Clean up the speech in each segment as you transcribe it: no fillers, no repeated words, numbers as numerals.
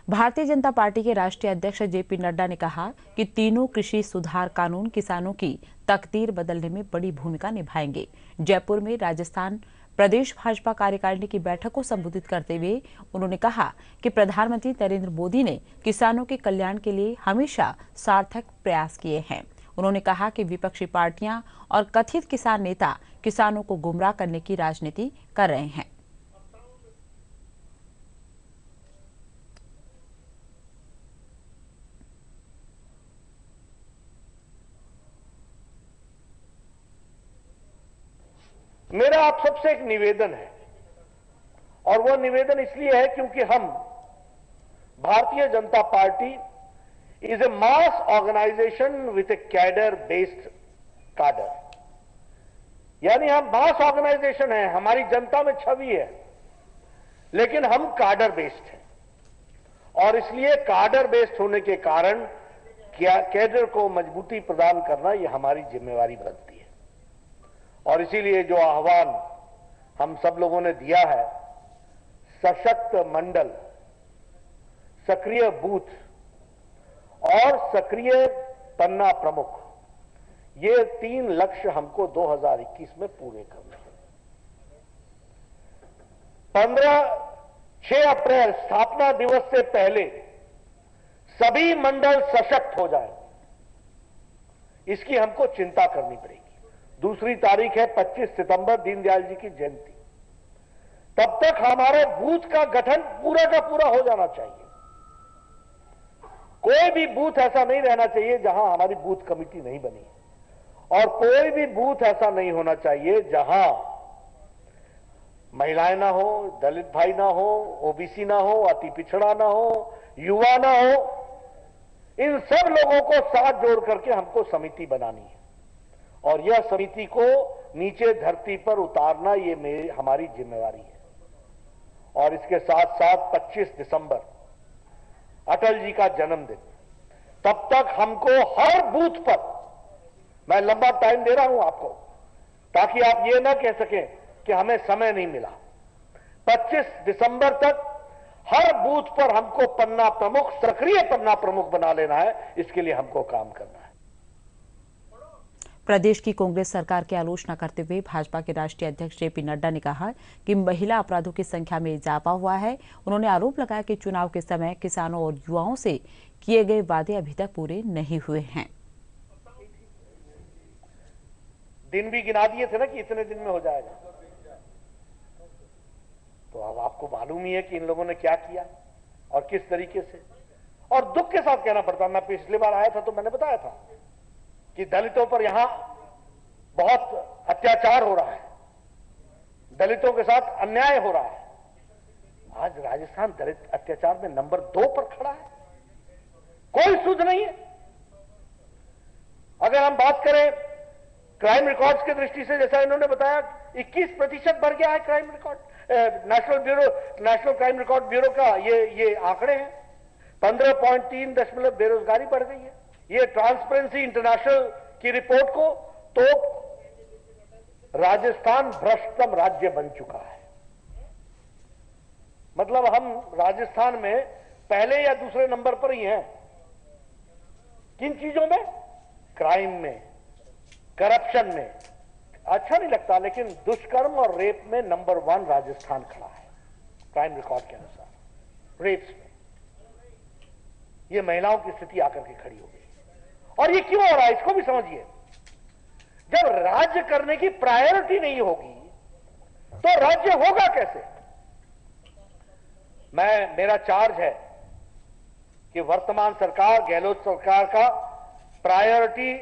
भारतीय जनता पार्टी के राष्ट्रीय अध्यक्ष जेपी नड्डा ने कहा कि तीनों कृषि सुधार कानून किसानों की तकदीर बदलने में बड़ी भूमिका निभाएंगे। जयपुर में राजस्थान प्रदेश भाजपा कार्यकारिणी की बैठक को संबोधित करते हुए उन्होंने कहा कि प्रधानमंत्री नरेंद्र मोदी ने किसानों के कल्याण के लिए हमेशा सार्थक प्रयास किए हैं। उन्होंने कहा कि विपक्षी पार्टियां और कथित किसान नेता किसानों को गुमराह करने की राजनीति कर रहे हैं। मेरा आप सबसे एक निवेदन है, और वो निवेदन इसलिए है क्योंकि हम Bharatiya Janata Party is a mass organisation with a cadre based cadre, यानी हम मास ऑर्गेनाइजेशन है, हमारी जनता में छवि है, लेकिन हम काडर बेस्ड हैं। और इसलिए काडर बेस्ड होने के कारण कैडर को मजबूती प्रदान करना यह हमारी जिम्मेवारी बनती है। और इसीलिए जो आह्वान हम सब लोगों ने दिया है, सशक्त मंडल, सक्रिय बूथ और सक्रिय पन्ना प्रमुख, ये 3 लक्ष्य हमको 2021 में पूरे करने हैं। 6 अप्रैल स्थापना दिवस से पहले सभी मंडल सशक्त हो जाए, इसकी हमको चिंता करनी पड़ेगी। दूसरी तारीख है 25 सितंबर, दीनदयाल जी की जयंती। तब तक हमारे बूथ का गठन पूरा का पूरा हो जाना चाहिए। कोई भी बूथ ऐसा नहीं रहना चाहिए जहां हमारी बूथ कमेटी नहीं बनी, और कोई भी बूथ ऐसा नहीं होना चाहिए जहां महिलाएं ना हो, दलित भाई ना हो, ओबीसी ना हो, अति पिछड़ा ना हो, युवा ना हो। इन सब लोगों को साथ जोड़ करके हमको समिति बनानी है, और यह समिति को नीचे धरती पर उतारना ये हमारी जिम्मेवारी है। और इसके साथ साथ 25 दिसंबर अटल जी का जन्मदिन, तब तक हमको हर बूथ पर, मैं लंबा टाइम दे रहा हूं आपको ताकि आप ये ना कह सकें कि हमें समय नहीं मिला, 25 दिसंबर तक हर बूथ पर हमको पन्ना प्रमुख, सक्रिय पन्ना प्रमुख बना लेना है। इसके लिए हमको काम करना है। प्रदेश की कांग्रेस सरकार की आलोचना करते हुए भाजपा के राष्ट्रीय अध्यक्ष जेपी नड्डा ने कहा कि महिला अपराधों की संख्या में इजाफा हुआ है। उन्होंने आरोप लगाया कि चुनाव के समय किसानों और युवाओं से किए गए वादे अभी तक पूरे नहीं हुए हैं। दिन भी गिना दिए थे ना कि इतने दिन में हो जाएगा, तो अब आपको मालूम ही है कि इन लोगों ने क्या किया और किस तरीके से। और दुख के साथ कहना पड़ता, मैं पिछली बार आया था तो मैंने बताया था कि दलितों पर यहां बहुत अत्याचार हो रहा है, दलितों के साथ अन्याय हो रहा है। आज राजस्थान दलित अत्याचार में नंबर 2 पर खड़ा है, कोई सुध नहीं है। अगर हम बात करें क्राइम रिकॉर्ड्स की दृष्टि से, जैसा इन्होंने बताया 21% बढ़ गया है crime record. National crime record bureau का ये आंकड़े हैं। 15.3 बेरोजगारी बढ़ गई है। ये ट्रांसपेरेंसी इंटरनेशनल की रिपोर्ट को तो राजस्थान भ्रष्टतम राज्य बन चुका है। मतलब हम राजस्थान में पहले या दूसरे नंबर पर ही हैं। किन चीजों में? क्राइम में, करप्शन में। अच्छा नहीं लगता, लेकिन दुष्कर्म और रेप में नंबर 1 राजस्थान खड़ा है क्राइम रिकॉर्ड के अनुसार। रेप्स में ये महिलाओं की स्थिति आकर के खड़ी हो गई। और ये क्यों हो रहा है, इसको भी समझिए। जब राज्य करने की प्रायोरिटी नहीं होगी तो राज्य होगा कैसे? मेरा चार्ज है कि वर्तमान सरकार, गहलोत सरकार का प्रायोरिटी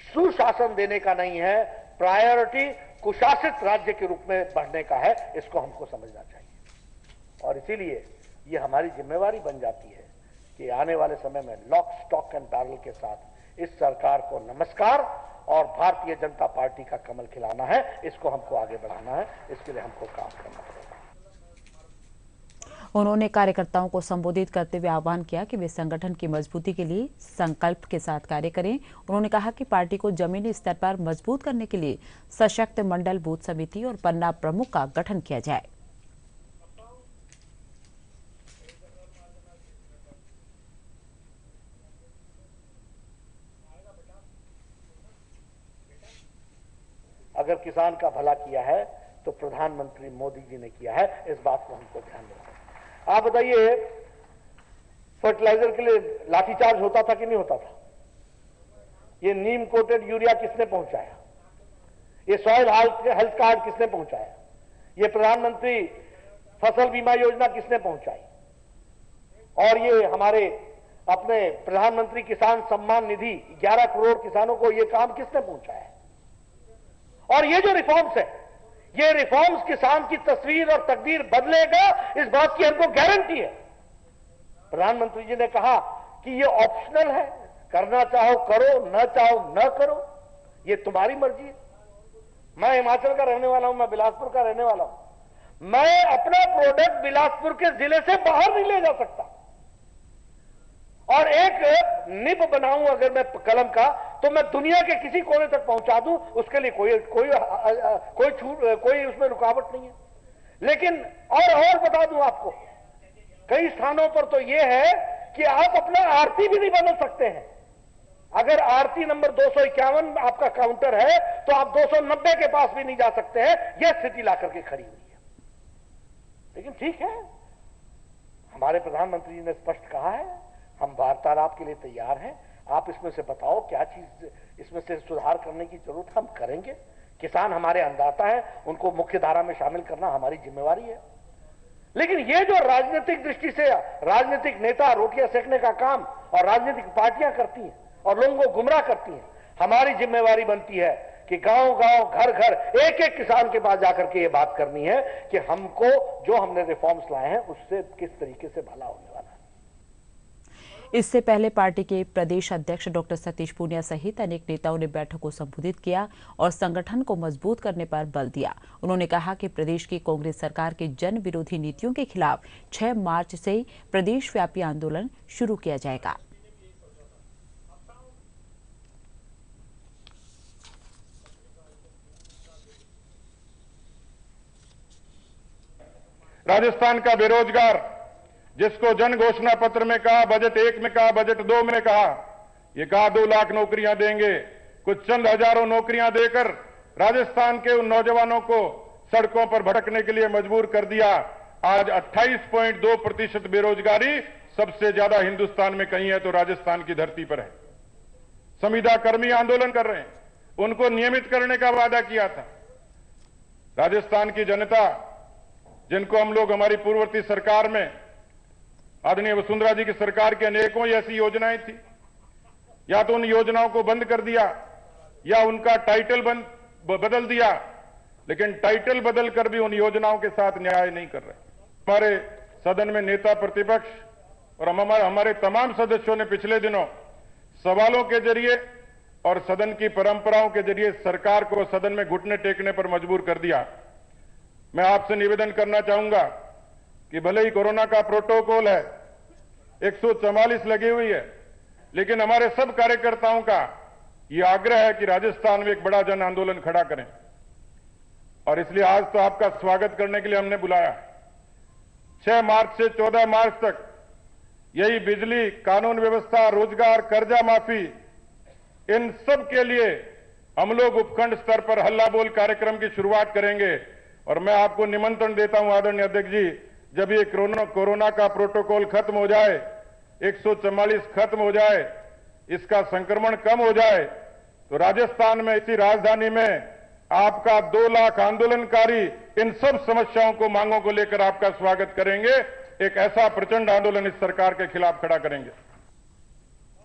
सुशासन देने का नहीं है, प्रायोरिटी कुशासित राज्य के रूप में बढ़ने का है। इसको हमको समझना चाहिए, और इसीलिए ये हमारी जिम्मेवारी बन जाती है कि आने वाले समय में लॉक, स्टॉक एंड बैरल के साथ इस सरकार को नमस्कार और भारतीय जनता पार्टी का कमल खिलाना है। इसको हमको आगे बढ़ाना है, इसके लिए हमको काम करना पड़ेगा। उन्होंने कार्यकर्ताओं को संबोधित करते हुए आह्वान किया कि वे संगठन की मजबूती के लिए संकल्प के साथ कार्य करें। उन्होंने कहा कि पार्टी को जमीनी स्तर पर मजबूत करने के लिए सशक्त मंडल, बूथ समिति और पन्ना प्रमुख का गठन किया जाए। अगर किसान का भला किया है तो प्रधानमंत्री मोदी जी ने किया है, इस बात को हमको ध्यान रखना। आप बताइए, फर्टिलाइजर के लिए लाठीचार्ज होता था कि नहीं होता था? ये नीम कोटेड यूरिया किसने पहुंचाया? ये सॉइल हेल्थ कार्ड किसने पहुंचाया? ये प्रधानमंत्री फसल बीमा योजना किसने पहुंचाई? और ये हमारे अपने प्रधानमंत्री किसान सम्मान निधि 11 करोड़ किसानों को ये काम किसने पहुंचाया? और ये जो रिफॉर्म्स है, ये रिफॉर्म्स किसान की तस्वीर और तकदीर बदलेगा, इस बात की हमको गारंटी है। प्रधानमंत्री जी ने कहा कि ये ऑप्शनल है, करना चाहो करो, न चाहो न करो, ये तुम्हारी मर्जी है। मैं हिमाचल का रहने वाला हूं, मैं बिलासपुर का रहने वाला हूं। मैं अपना प्रोडक्ट बिलासपुर के जिले से बाहर नहीं ले जा सकता, और एक निब बनाऊं अगर मैं कलम का, तो मैं दुनिया के किसी कोने तक पहुंचा दूं, उसके लिए कोई उसमें रुकावट नहीं है। लेकिन और बता दूं आपको, कई स्थानों पर तो यह है कि आप अपना आरती भी नहीं बदल सकते हैं। अगर आरती नंबर 251 आपका काउंटर है तो आप 290 के पास भी नहीं जा सकते हैं। यह स्थिति ला करके खड़ी हुई है। लेकिन ठीक है, हमारे प्रधानमंत्री जी ने स्पष्ट कहा है, हम वार्तालाप के लिए तैयार हैं। आप इसमें से बताओ क्या चीज इसमें से सुधार करने की जरूरत, हम करेंगे। किसान हमारे अन्नदाता है, उनको मुख्य धारा में शामिल करना हमारी जिम्मेवारी है। लेकिन ये जो राजनीतिक दृष्टि से राजनीतिक नेता रोटियां सेकने का काम और राजनीतिक पार्टियां करती हैं और लोगों को गुमराह करती हैं, हमारी जिम्मेवारी बनती है कि गांव-गांव, घर-घर, एक-एक किसान के पास जाकर के ये बात करनी है कि हमको जो हमने रिफॉर्म्स लाए हैं उससे किस तरीके से भला होने वाला है। इससे पहले पार्टी के प्रदेश अध्यक्ष डॉक्टर सतीश पूनिया सहित अनेक नेताओं ने बैठक को संबोधित किया और संगठन को मजबूत करने पर बल दिया। उन्होंने कहा कि प्रदेश की कांग्रेस सरकार के जन विरोधी नीतियों के खिलाफ 6 मार्च से प्रदेश व्यापी आंदोलन शुरू किया जाएगा। राजस्थान का बेरोजगार, जिसको जन घोषणा पत्र में कहा, बजट 1 में कहा, बजट 2 में कहा, ये कहा 2 लाख नौकरियां देंगे, कुछ चंद हजारों नौकरियां देकर राजस्थान के उन नौजवानों को सड़कों पर भटकने के लिए मजबूर कर दिया। आज 28.2% बेरोजगारी सबसे ज्यादा हिंदुस्तान में कहीं है तो राजस्थान की धरती पर है। संविदा कर्मी आंदोलन कर रहे हैं, उनको नियमित करने का वादा किया था। राजस्थान की जनता, जिनको हम लोग हमारी पूर्ववर्ती सरकार में आदरणीय वसुंधरा जी की सरकार की अनेकों ऐसी योजनाएं थी, या तो उन योजनाओं को बंद कर दिया या उनका टाइटल बदल दिया, लेकिन टाइटल बदलकर भी उन योजनाओं के साथ न्याय नहीं कर रहे। हमारे सदन में नेता प्रतिपक्ष और हमारे तमाम सदस्यों ने पिछले दिनों सवालों के जरिए और सदन की परंपराओं के जरिए सरकार को सदन में घुटने टेकने पर मजबूर कर दिया। मैं आपसे निवेदन करना चाहूंगा कि भले ही कोरोना का प्रोटोकॉल है, 144 लगी हुई है, लेकिन हमारे सब कार्यकर्ताओं का यह आग्रह है कि राजस्थान में एक बड़ा जन आंदोलन खड़ा करें। और इसलिए आज तो आपका स्वागत करने के लिए हमने बुलाया। 6 मार्च से 14 मार्च तक यही बिजली, कानून व्यवस्था, रोजगार, कर्जा माफी, इन सब के लिए हम लोग उपखंड स्तर पर हल्ला बोल कार्यक्रम की शुरुआत करेंगे। और मैं आपको निमंत्रण देता हूं आदरणीय अध्यक्ष जी, जब ये कोरोना का प्रोटोकॉल खत्म हो जाए, 144 खत्म हो जाए, इसका संक्रमण कम हो जाए, तो राजस्थान में, इसी राजधानी में आपका 2 लाख आंदोलनकारी इन सब समस्याओं को, मांगों को लेकर आपका स्वागत करेंगे। एक ऐसा प्रचंड आंदोलन इस सरकार के खिलाफ खड़ा करेंगे।